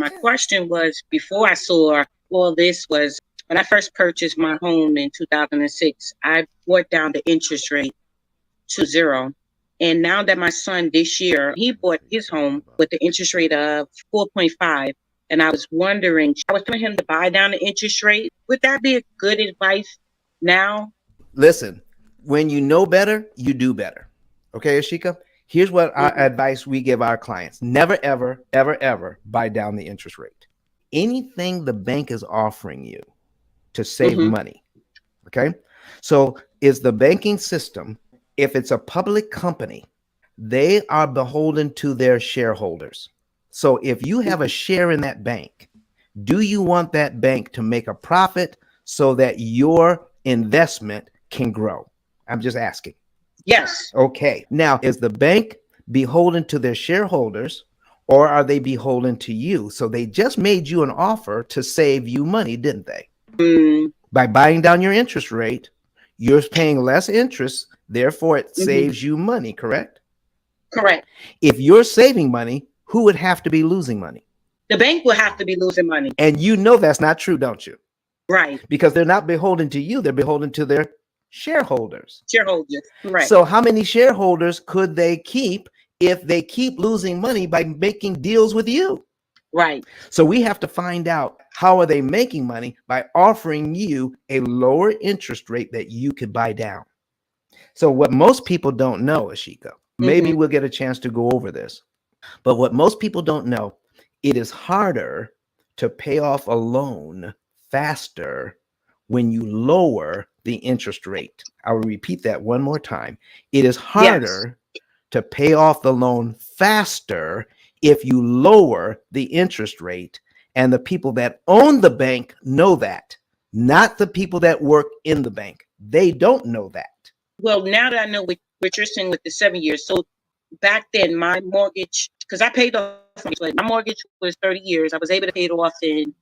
My question was, before I saw all this, was when I first purchased my home in 2006, I brought down the interest rate to zero. And now that my son this year, he bought his home with the interest rate of 4.5. And I was wondering, I was telling him to buy down the interest rate. Would that be a good advice now? Listen, when you know better, you do better. Okay, Ashika? Here's what our Mm-hmm. advice we give our clients. Never, ever, ever, ever buy down the interest rate. Anything the bank is offering you to save Mm-hmm. money, okay? So is the banking system, if it's a public company, they are beholden to their shareholders. So if you have a share in that bank, do you want that bank to make a profit so that your investment can grow? I'm just asking. Yes. Okay. Now, is the bank beholden to their shareholders or are they beholden to you? So they just made you an offer to save you money, didn't they? Mm, By buying down your interest rate, you're paying less interest, therefore it mm-hmm. saves you money, correct? Correct. If you're saving money, who would have to be losing money? The bank will have to be losing money. And you know that's not true, don't you? Right. Because they're not beholden to you, they're beholden to their shareholders. Shareholders. Correct. So, how many shareholders could they keep if they keep losing money by making deals with you? Right. So, we have to find out how are they making money by offering you a lower interest rate that you could buy down. So, what most people don't know, Ashika, maybe Mm-hmm. we'll get a chance to go over this, but what most people don't know, it is harder to pay off a loan faster when you lower the interest rate. I will repeat that one more time. It is Yes. harder to pay off the loan faster if you lower the interest rate. And the people that own the bank know that, not the people that work in the bank. They don't know that. Well, now that I know what you're saying with the 7 years, so back then my mortgage, because I paid off my mortgage was 30 years. I was able to pay it off in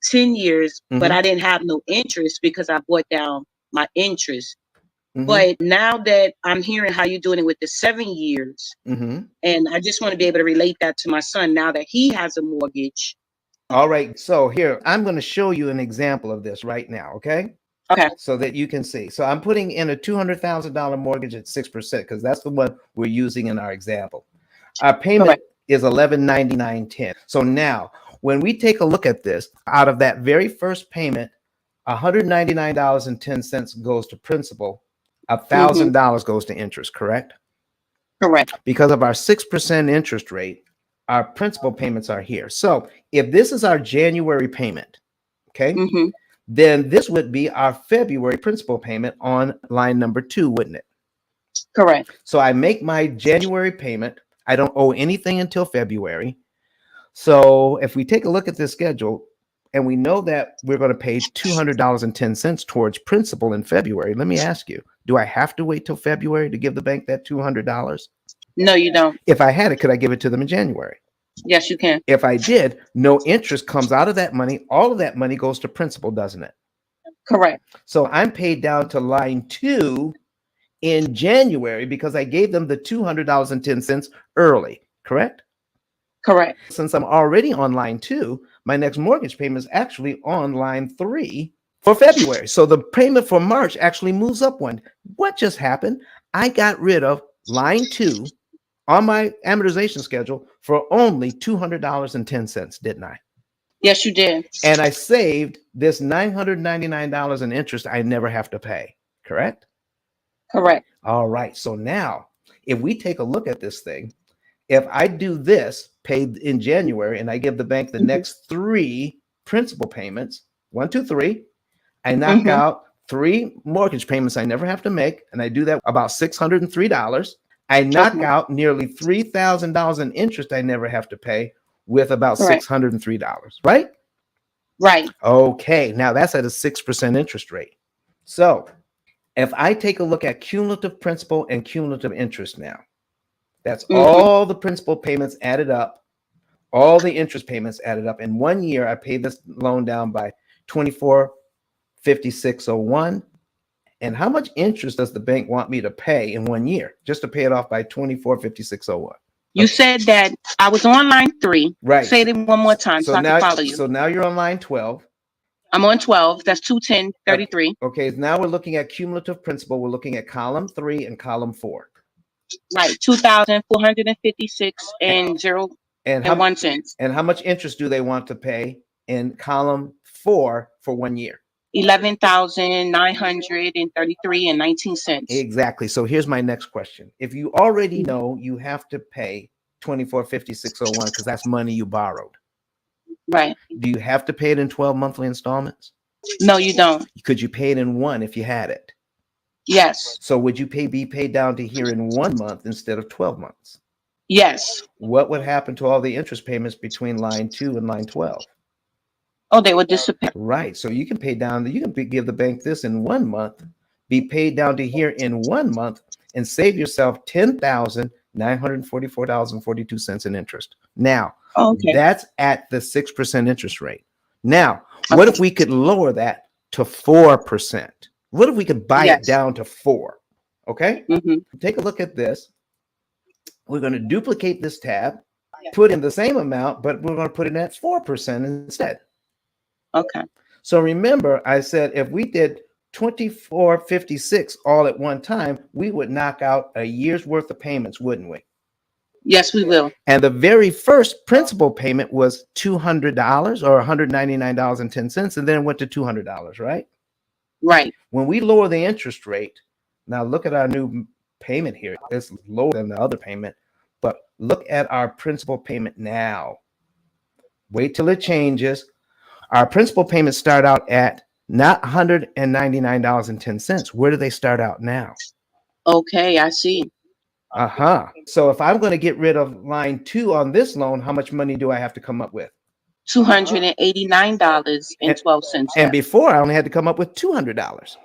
10 years, but I Mm-hmm. didn't have no interest because I brought down my interest. Mm-hmm. But now that I'm hearing how you're doing it with the 7 years, Mm-hmm. and I just want to be able to relate that to my son now that he has a mortgage. All right. So here, I'm going to show you an example of this right now. Okay. Okay. So that you can see. So I'm putting in a $200,000 mortgage at 6% because that's the one we're using in our example. Our payment Correct. is $1199.10. So now, when we take a look at this, out of that very first payment, $199.10 goes to principal, Mm-hmm. $1,000 goes to interest, correct? Correct. Because of our 6% interest rate, our principal payments are here. So if this is our January payment, okay, Mm-hmm. then this would be our February principal payment on line number 2, wouldn't it? Correct. So I make my January payment. I don't owe anything until February. So if we take a look at this schedule and we know that we're going to pay $200.10 towards principal in February, let me ask you, do I have to wait till February to give the bank that $200? No, you don't. If I had it, could I give it to them in January? Yes, you can. If I did, no interest comes out of that money. All of that money goes to principal, doesn't it? Correct. So I'm paid down to line 2 in January because I gave them the $200.10 early, correct? Correct. Since I'm already on line 2, my next mortgage payment is actually on line 3 for February. So the payment for March actually moves up one. What just happened? I got rid of line 2 on my amortization schedule for only $200.10, didn't I? Yes, you did. And I saved this $999 in interest I never have to pay, correct? Correct. All right. So now, if we take a look at this thing, if I do this paid in January and I give the bank the Mm-hmm. next 3 principal payments, 1, 2, 3, I knock Mm-hmm. out 3 mortgage payments I never have to make, and I do that about $603. I knock Okay. out nearly $3,000 in interest I never have to pay with about Correct. $603, right? Right. Okay, now that's at a 6% interest rate. So if I take a look at cumulative principal and cumulative interest now, that's Mm-hmm. all the principal payments added up, all the interest payments added up. In 1 year, I paid this loan down by 2456.01. And how much interest does the bank want me to pay in 1 year just to pay it off by 2456.01? You said that I was on line 3. Right. Say it one more time so I can follow you. So now you're on line 12. I'm on 12. That's 210.33. Okay. Now we're looking at cumulative principal. We're looking at column 3 and column 4. Right. 2,456 and 1 cent. And how much interest do they want to pay in column 4 for 1 year? 11,933 and 19 cents. Exactly. So here's my next question. If you already know you have to pay 2456.01 because that's money you borrowed. Right. Do you have to pay it in 12 monthly installments? No, you don't. Could you pay it in one if you had it? Yes. So would you be paid down to here in 1 month instead of 12 months? Yes. What would happen to all the interest payments between line 2 and line 12? Oh, they would disappear. Right. So you can pay down, you can give the bank this in 1 month, be paid down to here in 1 month, and save yourself $10,944.42 in interest. Now, that's at the 6% interest rate. Now, what if we could lower that to 4%? What if we could buy it down to 4? Okay. Take a look at this. We're going to duplicate this tab, put in the same amount, but we're going to put it at 4% instead. Okay. So remember, I said if we did 2456 all at one time, we would knock out a year's worth of payments, wouldn't we? Yes, we will. And the very first principal payment was $200 or $199.10, and then it went to $200, right? Right. When we lower the interest rate, now look at our new payment here. It's lower than the other payment, but look at our principal payment now. Wait till it changes. Our principal payments start out at not $199.10. Where do they start out now? Okay, I see. So if I'm going to get rid of line 2 on this loan, how much money do I have to come up with? $289.12. And before I only had to come up with $200.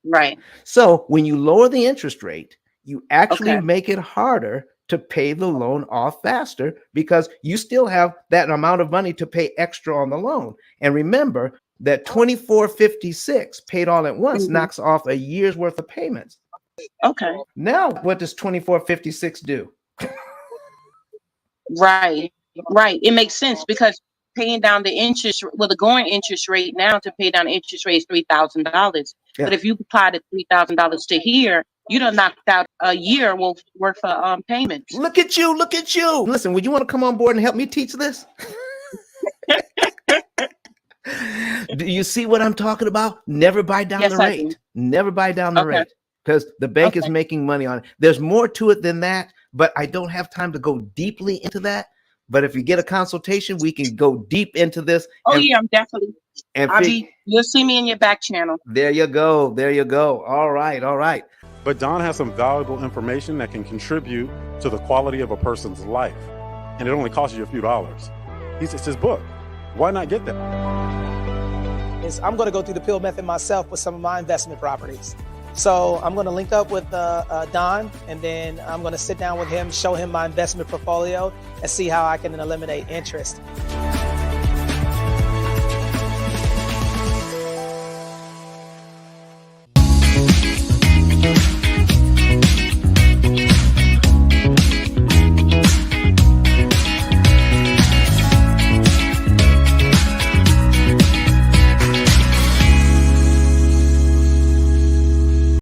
Right. So when you lower the interest rate, you actually make it harder to pay the loan off faster because you still have that amount of money to pay extra on the loan. And remember that 2456 paid all at once knocks off a year's worth of payments. Okay. Now, what does 2456 do? Right. Right. It makes sense because paying down the interest, well, the going interest rate now to pay down interest rate is $3,000. But if you apply the $3,000 to here, you done knocked out a year worth of payments. Look at you. Look at you. Listen, would you want to come on board and help me teach this? Do you see what I'm talking about? Never buy down the rate. Never buy down the rate because the bank is making money on it. There's more to it than that, but I don't have time to go deeply into that. But if you get a consultation, we can go deep into this. Oh, yeah, I'm definitely. You'll see me in your back channel. There you go. There you go. All right. All right. But Don has some valuable information that can contribute to the quality of a person's life. And it only costs you a few dollars. It's his book. Why not get that? I'm going to go through the P.I.L. method myself with some of my investment properties. So I'm going to link up with Don, and then I'm going to sit down with him, show him my investment portfolio, and see how I can eliminate interest.